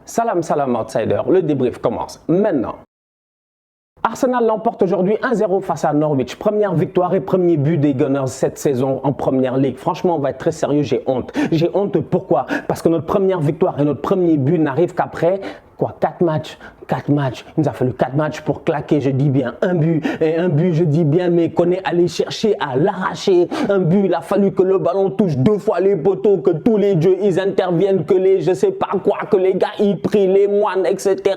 Salam, salam outsider, le débrief commence maintenant. Arsenal l'emporte aujourd'hui 1-0 face à Norwich. Première victoire et premier but des Gunners cette saison en Première Ligue. Franchement, on va être très sérieux, j'ai honte. J'ai honte pourquoi? Parce que notre première victoire et notre premier but n'arrivent qu'après 4 matchs. 4 matchs. Il nous a fallu 4 matchs pour claquer, je dis bien un but. Et un but, je dis bien, mais qu'on est allé chercher à l'arracher. Un but, il a fallu que le ballon touche 2 fois les poteaux, que tous les dieux, ils interviennent, que les je sais pas quoi, que les gars, ils prient, les moines, etc.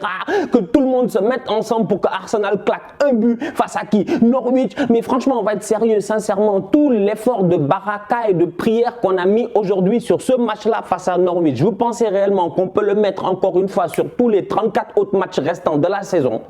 Que tout le monde se mette ensemble pour que Arsenal claque un but face à qui? Norwich. Mais franchement, on va être sérieux, sincèrement. Tout l'effort de baraka et de prière qu'on a mis aujourd'hui sur ce match-là face à Norwich, vous pensez réellement qu'on peut le mettre encore une fois sur tous les 34 autres matchs restants de la saison?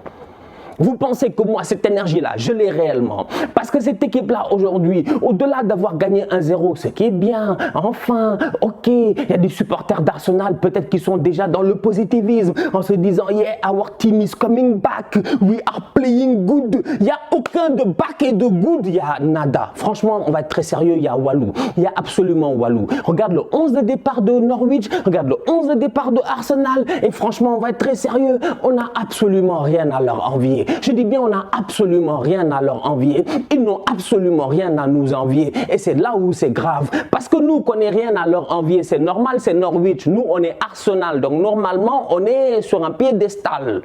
Vous pensez que moi, cette énergie-là, je l'ai réellement? Parce que cette équipe-là, aujourd'hui, au-delà d'avoir gagné 1-0, ce qui est bien, enfin, ok, il y a des supporters d'Arsenal, peut-être qui sont déjà dans le positivisme, en se disant, yeah, our team is coming back, we are playing good. Il n'y a aucun de back et de good, il y a nada. Franchement, on va être très sérieux, il y a Walou. Il y a absolument Walou. Regarde le 11 de départ de Norwich, regarde le 11 de départ de Arsenal, et franchement, on va être très sérieux, on n'a absolument rien à leur envier. Je dis bien, on n'a absolument rien à leur envier. Ils n'ont absolument rien à nous envier. Et c'est là où c'est grave. Parce que nous, qu'on n'ait rien à leur envier, c'est normal, c'est Norwich. Nous, on est Arsenal. Donc, normalement, on est sur un piédestal.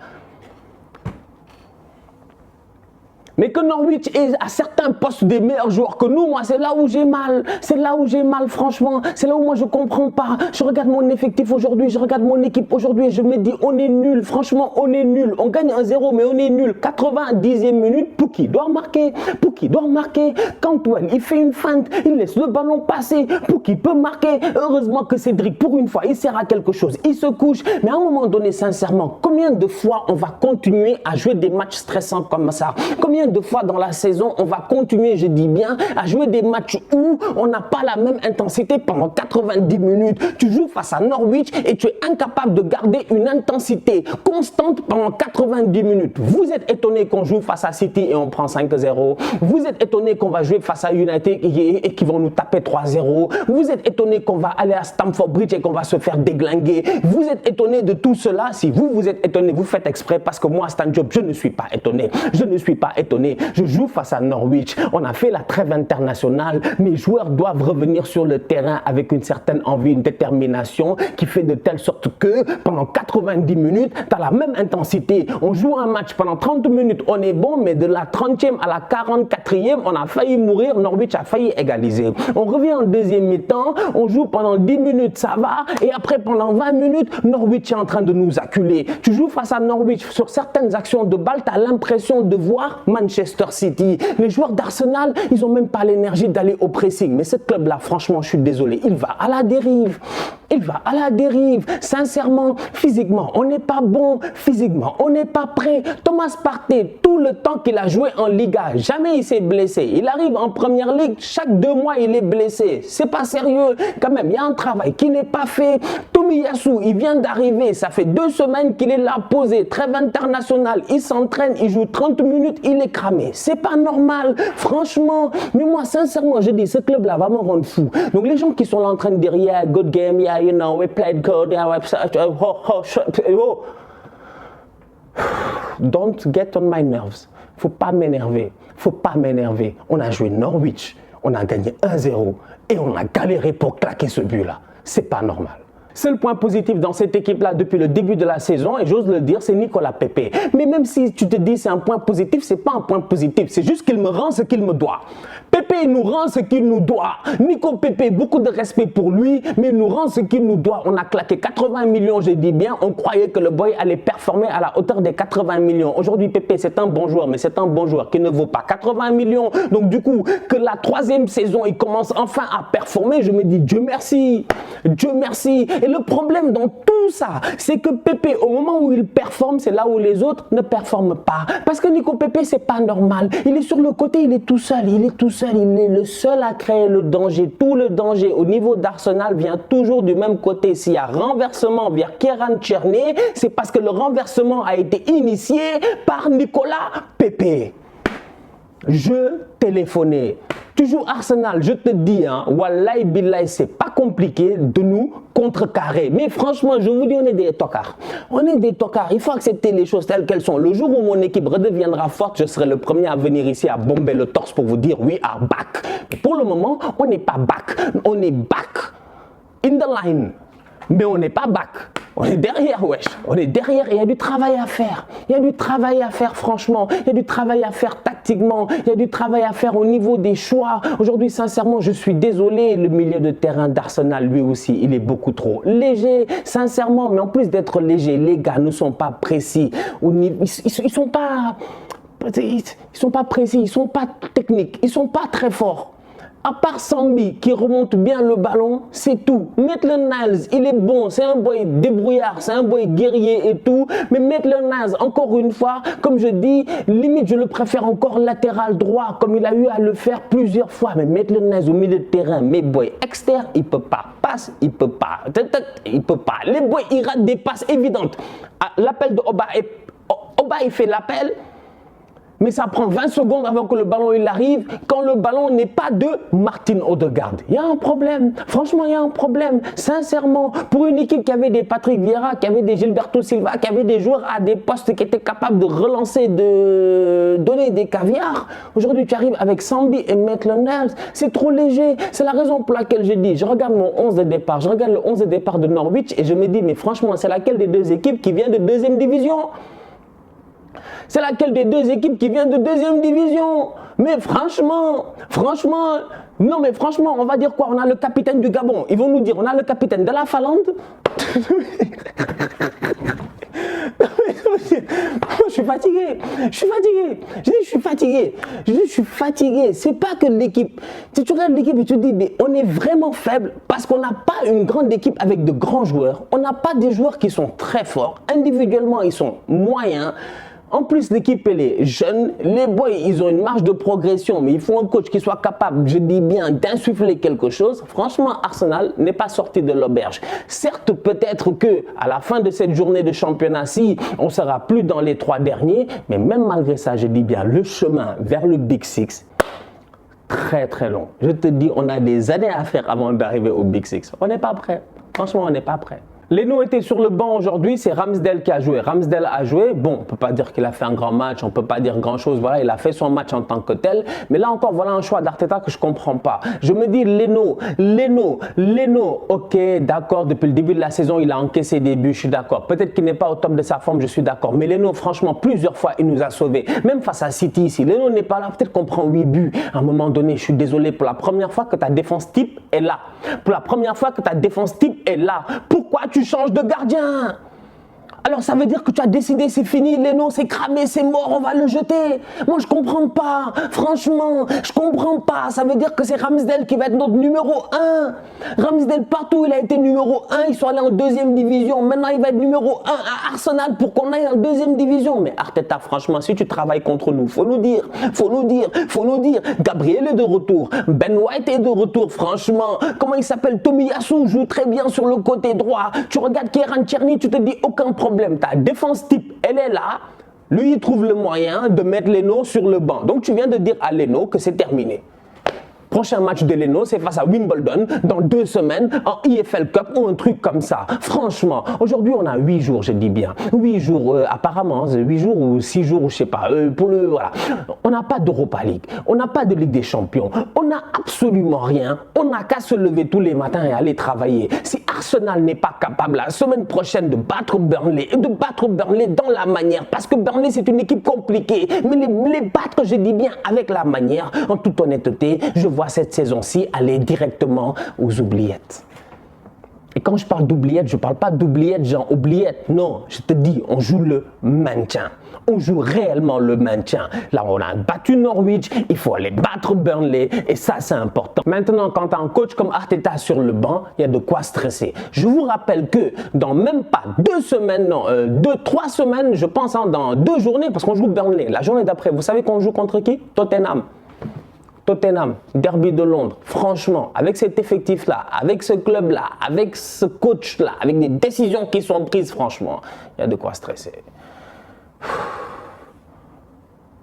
Mais que Norwich est à certains postes des meilleurs joueurs que nous, moi, c'est là où j'ai mal. C'est là où j'ai mal, franchement. C'est là où moi, je comprends pas. Je regarde mon effectif aujourd'hui, je regarde mon équipe aujourd'hui et je me dis, on est nul. Franchement, on est nul. On gagne 1-0, mais on est nul. 90e minute, Pukki doit marquer. Pukki doit marquer. Cantwell, il fait une feinte. Il laisse le ballon passer. Pukki peut marquer. Heureusement que Cédric, pour une fois, il sert à quelque chose. Il se couche. Mais à un moment donné, sincèrement, combien de fois on va continuer à jouer des matchs stressants comme ça? Combien de fois dans la saison on va continuer, je dis bien, à jouer des matchs où on n'a pas la même intensité pendant 90 minutes. Tu joues face à Norwich et tu es incapable de garder une intensité constante pendant 90 minutes. Vous êtes étonné qu'on joue face à City et on prend 5-0. Vous êtes étonné qu'on va jouer face à United et qu'ils vont nous taper 3-0. Vous êtes étonné qu'on va aller à Stamford Bridge et qu'on va se faire déglinguer. Vous êtes étonné de tout cela. Si vous êtes étonné, vous faites exprès parce que moi, Stan Job, je ne suis pas étonné. Je ne suis pas étonné. Je joue face à Norwich. On a fait la trêve internationale. Mes joueurs doivent revenir sur le terrain avec une certaine envie, une détermination qui fait de telle sorte que pendant 90 minutes, tu as la même intensité. On joue un match pendant 30 minutes, on est bon, mais de la 30e à la 44e, on a failli mourir. Norwich a failli égaliser. On revient en deuxième mi-temps, on joue pendant 10 minutes, ça va. Et après, pendant 20 minutes, Norwich est en train de nous acculer. Tu joues face à Norwich sur certaines actions de balle, tu as l'impression de voir Manchester City. Les joueurs d'Arsenal, ils n'ont même pas l'énergie d'aller au pressing. Mais ce club-là, franchement, je suis désolé, il va à la dérive. Il va à la dérive. Sincèrement, physiquement, on n'est pas bon. Physiquement, on n'est pas prêt. Thomas Partey, tout le temps qu'il a joué en Liga, jamais il s'est blessé. Il arrive en Première Ligue, chaque 2 mois, il est blessé. C'est pas sérieux. Quand même, il y a un travail qui n'est pas fait. Tomiyasu, il vient d'arriver. Ça fait 2 semaines qu'il est là posé. Trêve internationale. Il s'entraîne, il joue 30 minutes, il est cramé. C'est pas normal. Franchement, mais moi, sincèrement, je dis, ce club-là va me rendre fou. Donc, les gens qui sont là en train de dire, yeah, good game, yeah, you know, we played good, yeah, don't get on my nerves. Faut pas m'énerver. Faut pas m'énerver. On a joué Norwich, on a gagné 1-0 et on a galéré pour claquer ce but-là. C'est pas normal. Seul point positif dans cette équipe-là depuis le début de la saison, et j'ose le dire, c'est Nicolas Pepe. Mais même si tu te dis c'est un point positif, c'est pas un point positif. C'est juste qu'il me rend ce qu'il me doit. Pepe nous rend ce qu'il nous doit. Nico Pepe, beaucoup de respect pour lui, mais il nous rend ce qu'il nous doit. On a claqué 80 millions, je dis bien. On croyait que le boy allait performer à la hauteur des 80 millions. Aujourd'hui, Pepe, c'est un bon joueur, mais c'est un bon joueur qui ne vaut pas 80 millions. Donc du coup, que la 3e saison, il commence enfin à performer, je me dis Dieu merci. Dieu merci. Et le problème dans tout ça, c'est que Pepe, au moment où il performe, c'est là où les autres ne performent pas. Parce que Nico Pepe, c'est pas normal. Il est sur le côté, il est tout seul, il est tout seul, il est le seul à créer le danger. Tout le danger au niveau d'Arsenal vient toujours du même côté. S'il y a renversement vers Kieran Tierney, c'est parce que le renversement a été initié par Nicolas Pepe. je téléphonais. Tu joues Arsenal, je te dis, hein, wallahi billahi, c'est pas compliqué de nous contrecarrer. Mais franchement, je vous dis, on est des tocards. On est des tocards. Il faut accepter les choses telles qu'elles sont. Le jour où mon équipe redeviendra forte, je serai le premier à venir ici à bomber le torse pour vous dire we are back. Mais pour le moment, on n'est pas back. On est back in the line. Mais on n'est pas back. On est derrière, wesh. On est derrière et il y a du travail à faire. Il y a du travail à faire, franchement. Il y a du travail à faire tactiquement. Il y a du travail à faire au niveau des choix. Aujourd'hui, sincèrement, je suis désolé. Le milieu de terrain d'Arsenal, lui aussi, il est beaucoup trop léger. Sincèrement, mais en plus d'être léger, les gars ne sont pas précis. Ils sont pas précis. Ils sont pas techniques. Ils sont pas très forts. À part Sambi qui remonte bien le ballon, c'est tout. Maitland-Niles, il est bon, c'est un boy débrouillard, c'est un boy guerrier et tout. Mais Maitland-Niles, encore une fois, comme je dis, limite je le préfère encore latéral droit, comme il a eu à le faire plusieurs fois. Mais Maitland-Niles au milieu de terrain, mes boys externes, il peut pas. Passe, il peut pas. Il peut pas. Les boys, ils ratent des passes évidentes. L'appel de Oba, il fait l'appel. Mais ça prend 20 secondes avant que le ballon il arrive, quand le ballon n'est pas de Martin Odegaard. Il y a un problème. Franchement, il y a un problème. Sincèrement, pour une équipe qui avait des Patrick Vieira, qui avait des Gilberto Silva, qui avait des joueurs à des postes qui étaient capables de relancer, de donner des caviars, aujourd'hui tu arrives avec Sambi et Maitland-Niles, c'est trop léger. C'est la raison pour laquelle j'ai dit, je regarde mon 11 de départ, je regarde le 11 de départ de Norwich et je me dis, mais franchement, c'est laquelle des deux équipes qui vient de deuxième division? C'est laquelle des deux équipes qui vient de deuxième division? Mais franchement, non mais franchement, on va dire quoi? On a le capitaine du Gabon. Ils vont nous dire, on a le capitaine de la Finlande. Je suis fatigué. Je suis fatigué. C'est pas que l'équipe. Si tu regardes l'équipe et tu te dis, mais on est vraiment faible parce qu'on n'a pas une grande équipe avec de grands joueurs. On n'a pas des joueurs qui sont très forts. Individuellement, ils sont moyens. En plus, l'équipe, elle est jeune. Les boys, ils ont une marge de progression, mais il faut un coach qui soit capable, je dis bien, d'insuffler quelque chose. Franchement, Arsenal n'est pas sorti de l'auberge. Certes, peut-être que à la fin de cette journée de championnat-ci, on sera plus dans les 3 derniers, mais même malgré ça, je dis bien, le chemin vers le Big Six, très très long. Je te dis, on a des années à faire avant d'arriver au Big Six. On n'est pas prêt. Franchement, on n'est pas prêt. Leno était sur le banc aujourd'hui, c'est Ramsdale qui a joué. Ramsdale a joué, bon, on ne peut pas dire qu'il a fait un grand match, on ne peut pas dire grand chose, voilà, il a fait son match en tant que tel. Mais là encore, voilà un choix d'Arteta que je ne comprends pas. Je me dis, Leno, ok, d'accord, depuis le début de la saison, il a encaissé des buts, je suis d'accord. Peut-être qu'il n'est pas au top de sa forme, je suis d'accord. Mais Leno, franchement, plusieurs fois, il nous a sauvés. Même face à City ici, Leno n'est pas là, peut-être qu'on prend 8 buts. À un moment donné, je suis désolé, pour la première fois que ta défense type est là. Pour la première fois que ta défense type est là. Pourquoi tu changes de gardien? Alors ça veut dire que tu as décidé, c'est fini, Leno, c'est cramé, c'est mort, on va le jeter. Moi je comprends pas, franchement, je comprends pas. Ça veut dire que c'est Ramsdale qui va être notre numéro 1. Ramsdale partout, il a été numéro 1, ils sont allés en deuxième division. Maintenant il va être numéro 1 à Arsenal pour qu'on aille en deuxième division. Mais Arteta, franchement, si tu travailles contre nous, faut nous dire. Gabriel est de retour, Ben White est de retour, franchement. Comment il s'appelle? Tomiyasu joue très bien sur le côté droit. Tu regardes Kieran Tierney, tu te dis aucun problème. Ta défense type, elle est là. Lui, il trouve le moyen de mettre Leno sur le banc. Donc, tu viens de dire à Leno que c'est terminé. Prochain match de Leno, c'est face à Wimbledon dans 2 semaines en EFL Cup ou un truc comme ça. Franchement, aujourd'hui, on a 8 jours, je dis bien. 8 jours, apparemment, 8 jours ou 6 jours, je sais pas. Voilà. On n'a pas d'Europa League. On n'a pas de Ligue des Champions. On n'a absolument rien. On n'a qu'à se lever tous les matins et aller travailler. Si Arsenal n'est pas capable la semaine prochaine de battre Burnley dans la manière, parce que Burnley, c'est une équipe compliquée, mais les battre, je dis bien, avec la manière, en toute honnêteté, je vois cette saison-ci aller directement aux oubliettes. Et quand je parle d'oubliettes, je ne parle pas d'oubliettes genre oubliettes. Non, je te dis, on joue le maintien. On joue réellement le maintien. Là, on a battu Norwich, il faut aller battre Burnley et ça, c'est important. Maintenant, quand tu as un coach comme Arteta sur le banc, il y a de quoi stresser. Je vous rappelle que dans même pas 2 semaines, non, 2-3 semaines, je pense, hein, dans 2 journées, parce qu'on joue Burnley. La journée d'après, vous savez qu'on joue contre qui? Tottenham, derby de Londres, franchement, avec cet effectif-là, avec ce club-là, avec ce coach-là, avec des décisions qui sont prises, franchement, il y a de quoi stresser.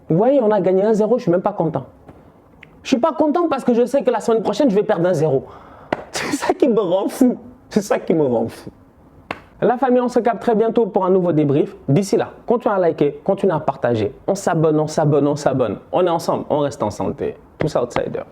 Vous voyez, on a gagné 1-0, je ne suis même pas content. Je ne suis pas content parce que je sais que la semaine prochaine, je vais perdre 1-0. C'est ça qui me rend fou. C'est ça qui me rend fou. La famille, on se capte très bientôt pour un nouveau débrief. D'ici là, continuez à liker, continuez à partager. On s'abonne, on s'abonne, on s'abonne. On est ensemble, on reste en santé. Tous outsiders.